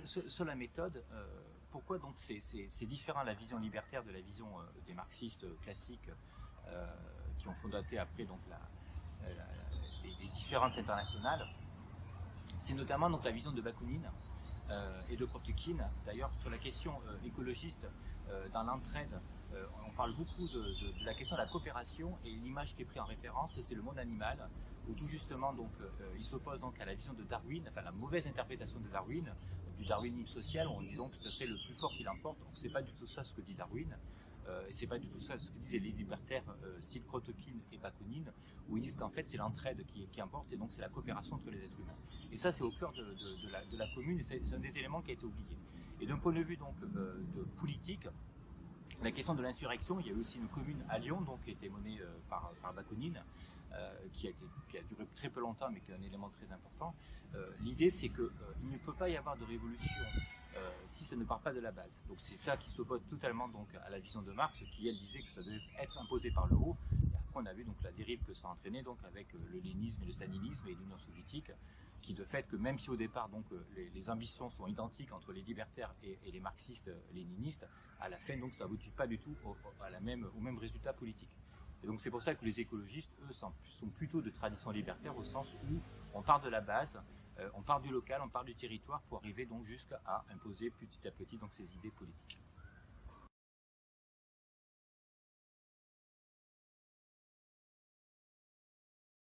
Sur la méthode, pourquoi donc c'est différent la vision libertaire de la vision des marxistes classiques qui ont fondaté après donc les différentes internationales. C'est notamment donc la vision de Bakounine et de Kropotkin. D'ailleurs, sur la question écologiste, dans l'entraide, on parle beaucoup de la question de la coopération, et l'image qui est prise en référence, c'est le monde animal, où tout justement donc il s'oppose donc à la vision de Darwin, enfin la mauvaise interprétation de Darwin, du darwinisme social, où on dit donc que ce serait le plus fort qui l'emporte. C'est pas du tout ça ce que dit Darwin. Et c'est pas du tout ça ce que disaient les libertaires style Kropotkin et Bakounine, où ils disent qu'en fait c'est l'entraide qui importe, et donc c'est la coopération entre les êtres humains. Et ça c'est au cœur de la commune, et c'est un des éléments qui a été oublié. Et d'un point de vue donc de politique, la question de l'insurrection, il y a eu aussi une commune à Lyon, donc, qui a été menée par Bakounine, qui a duré très peu longtemps, mais qui est un élément très important. L'idée, c'est qu'il ne peut pas y avoir de révolution si ça ne part pas de la base. Donc c'est ça qui s'oppose totalement donc, à la vision de Marx, qui elle disait que ça devait être imposé par le haut. Et après, on a vu donc la dérive que ça a entraîné donc, avec le léninisme et le stalinisme et l'Union soviétique, qui de fait que même si au départ donc les ambitions sont identiques entre les libertaires et les marxistes léninistes, à la fin donc ça n'aboutit pas du tout au même résultat politique. Et donc c'est pour ça que les écologistes, eux, sont plutôt de tradition libertaire, au sens où on part de la base, on part du local, on part du territoire pour arriver donc jusqu'à imposer petit à petit donc ces idées politiques.